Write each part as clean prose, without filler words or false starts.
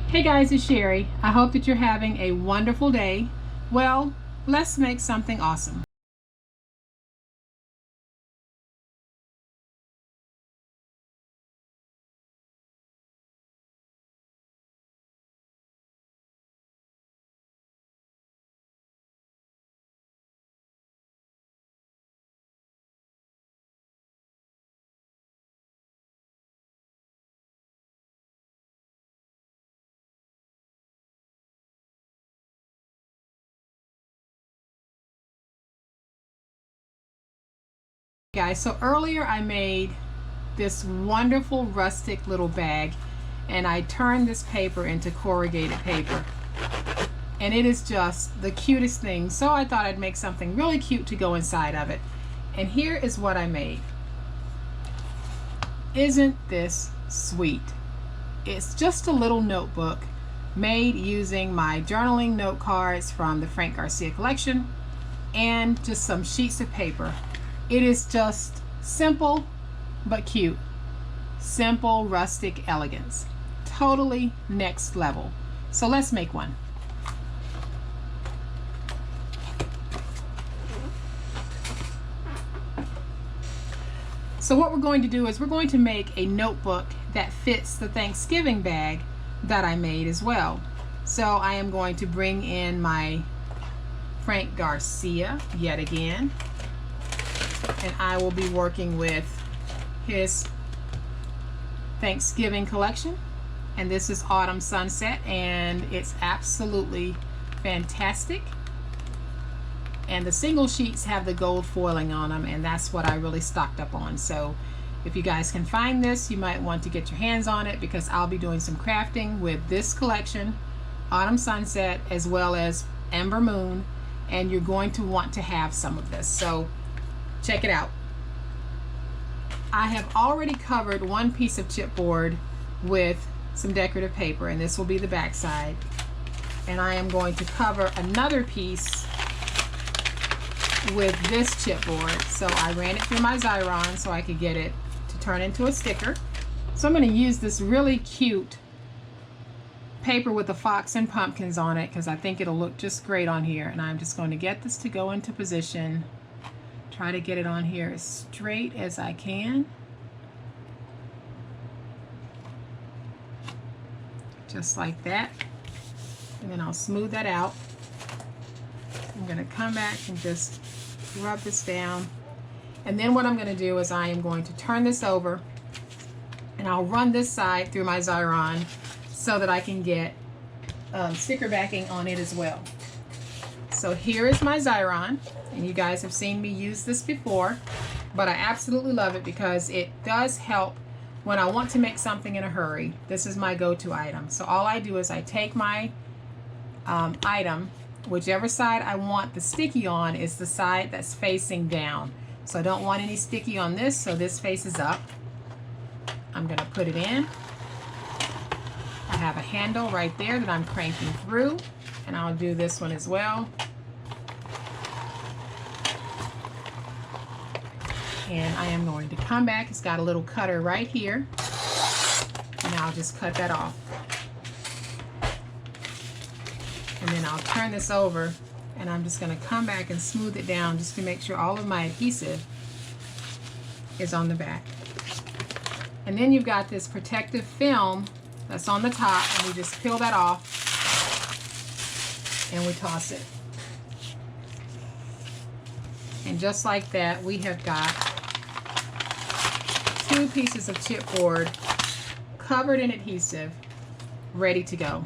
Hey guys, it's Sherry. I hope that you're having a wonderful day. Well, let's make something awesome. Guys, so earlier I made this wonderful rustic little bag and I turned this paper into corrugated paper. And it is just the cutest thing. So I thought I'd make something really cute to go inside of it. And here is what I made. Isn't this sweet? It's just a little notebook made using my journaling note cards from the Frank Garcia collection and just some sheets of paper. It is just simple but cute. Simple rustic elegance. Totally next level. So let's make one. So what we're going to do is we're going to make a notebook that fits the Thanksgiving bag that I made as well. So I am going to bring in my Frank Garcia yet again, and I will be working with his Thanksgiving collection, and this is Autumn Sunset, and it's absolutely fantastic. And the single sheets have the gold foiling on them, and that's what I really stocked up on. So if you guys can find this, you might want to get your hands on it, because I'll be doing some crafting with this collection, Autumn Sunset, as well as Amber Moon, and you're going to want to have some of this. So check it out. I have already covered one piece of chipboard with some decorative paper, and this will be the back side. And I am going to cover another piece with this chipboard. So I ran it through my Xyron so I could get it to turn into a sticker. So I'm going to use this really cute paper with a fox and pumpkins on it, because I think it'll look just great on here. And I'm just going to get this to go into position. Try to get it on here as straight as I can. Just like that. And then I'll smooth that out. I'm going to come back and just rub this down. And then what I'm going to do is I am going to turn this over, and I'll run this side through my Xyron so that I can get sticker backing on it as well. So here is my Xyron, and you guys have seen me use this before, but I absolutely love it because it does help when I want to make something in a hurry. This is my go-to item. So all I do is I take my item, whichever side I want the sticky on is the side that's facing down. So I don't want any sticky on this, so this faces up. I'm going to put it in. I have a handle right there that I'm cranking through, and I'll do this one as well. And I am going to come back. It's got a little cutter right here, and I'll just cut that off. And then I'll turn this over, and I'm just going to come back and smooth it down just to make sure all of my adhesive is on the back. And then you've got this protective film that's on the top, and we just peel that off and we toss it. And just like that, we have got 2 pieces of chipboard covered in adhesive, ready to go.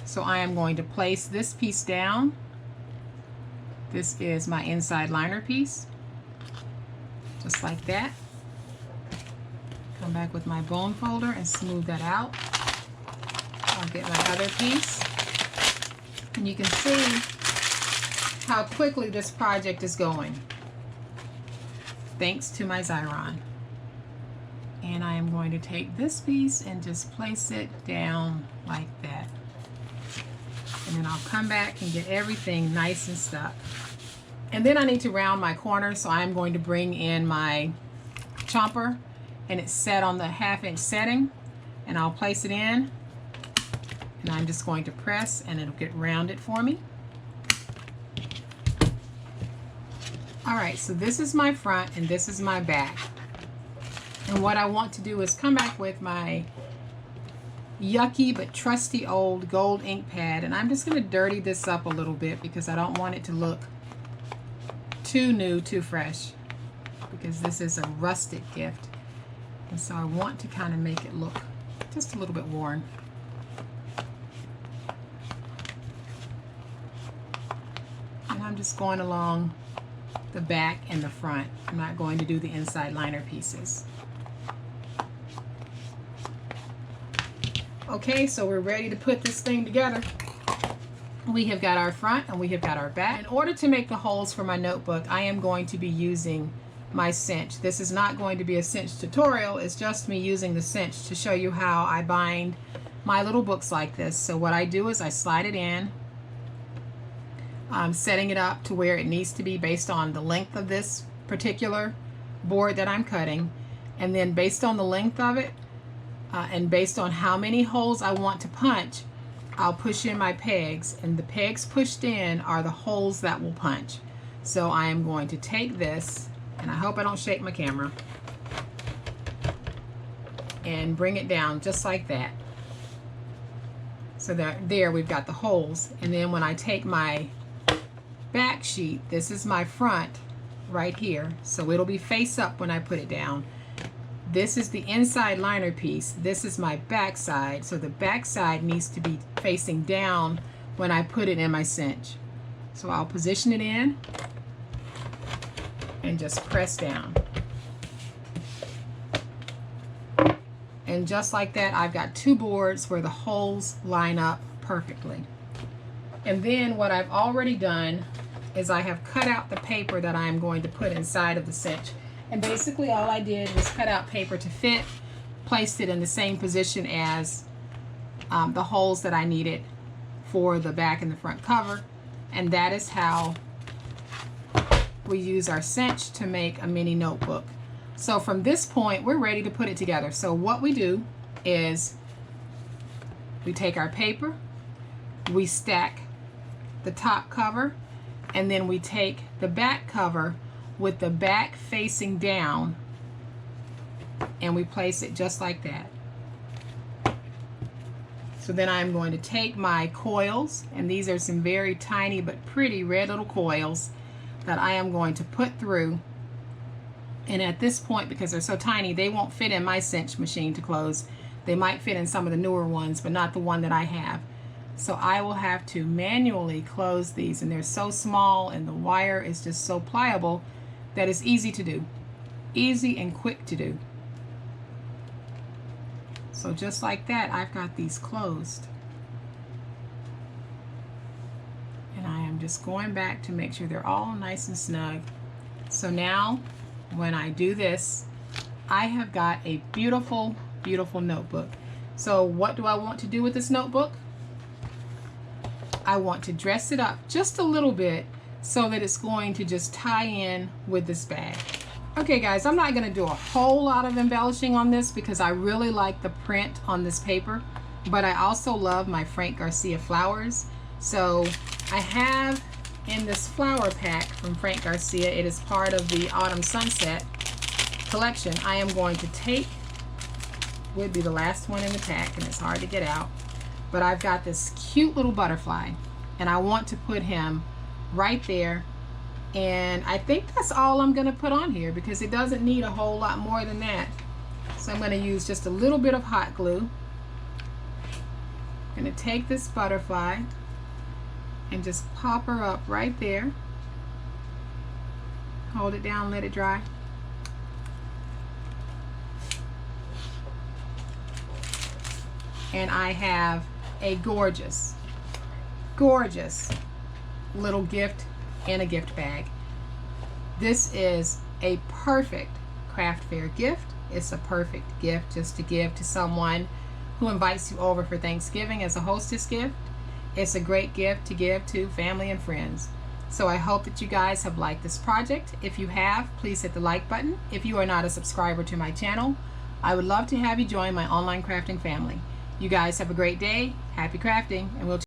So I am going to place this piece down. This is my inside liner piece, just like that. Come back with my bone folder and smooth that out. I'll get my other piece, and you can see how quickly this project is going thanks to my Xyron. And I am going to take this piece and just place it down like that. And then I'll come back and get everything nice and stuck. And then I need to round my corner, so I'm going to bring in my chomper, and it's set on the 1/2 inch setting, and I'll place it in, And I'm just going to press and it'll get rounded for me. All right, so this is my front and this is my back. And what I want to do is come back with my yucky but trusty old gold ink pad, and I'm just going to dirty this up a little bit because I don't want it to look too new, too fresh, because this is a rustic gift. And so I want to kind of make it look just a little bit worn. And I'm just going along the back and the front. I'm not going to do the inside liner pieces. Okay, so we're ready to put this thing together. We have got our front and we have got our back. In order to make the holes for my notebook, I am going to be using my cinch. This is not going to be a cinch tutorial, it's just me using the cinch to show you how I bind my little books like this. So what I do is I slide it in. I'm setting it up to where it needs to be based on the length of this particular board that I'm cutting, and then based on the length of it and based on how many holes I want to punch, I'll push in my pegs, and the pegs pushed in are the holes that will punch. So I am going to take this, and I hope I don't shake my camera, and bring it down just like that. So that there we've got the holes, and then when I take my back sheet, this is my front right here, so it'll be face up when I put it down. This is the inside liner piece, this is my back side, so the back side needs to be facing down when I put it in my cinch. So I'll position it in and just press down. And just like that, I've got two boards where the holes line up perfectly. And then what I've already done is I have cut out the paper that I'm going to put inside of the cinch. And basically all I did was cut out paper to fit, placed it in the same position as the holes that I needed for the back and the front cover. And that is how we use our cinch to make a mini notebook. So from this point, we're ready to put it together. So what we do is we take our paper, we stack the top cover, and then we take the back cover with the back facing down, and we place it just like that. So then I'm going to take my coils, and these are some very tiny but pretty red little coils that I am going to put through. And at this point, because they're so tiny, they won't fit in my cinch machine to close. They might fit in some of the newer ones, but not the one that I have. So I will have to manually close these, and they're so small and the wire is just so pliable that it's easy to do. Easy and quick to do. So just like that, I've got these closed. And I am just going back to make sure they're all nice and snug. So now, when I do this, I have got a beautiful, beautiful notebook. So what do I want to do with this notebook? I want to dress it up just a little bit so that it's going to just tie in with this bag. Okay guys, I'm not going to do a whole lot of embellishing on this because I really like the print on this paper, but I also love my Frank Garcia flowers. So I have in this flower pack from Frank Garcia, it is part of the Autumn Sunset collection. I am going to take, would be the last one in the pack, and it's hard to get out, but I've got this cute little butterfly, and I want to put him right there. And I think that's all I'm going to put on here because it doesn't need a whole lot more than that. So I'm going to use just a little bit of hot glue. I'm going to take this butterfly and just pop her up right there. Hold it down, let it dry. And I have a gorgeous, gorgeous little gift in a gift bag. This is a perfect craft fair gift. It's a perfect gift just to give to someone who invites you over for Thanksgiving as a hostess gift. It's a great gift to give to family and friends. So I hope that you guys have liked this project. If you have, please hit the like button. If you are not a subscriber to my channel, I would love to have you join my online crafting family. You guys have a great day. Happy crafting, and we'll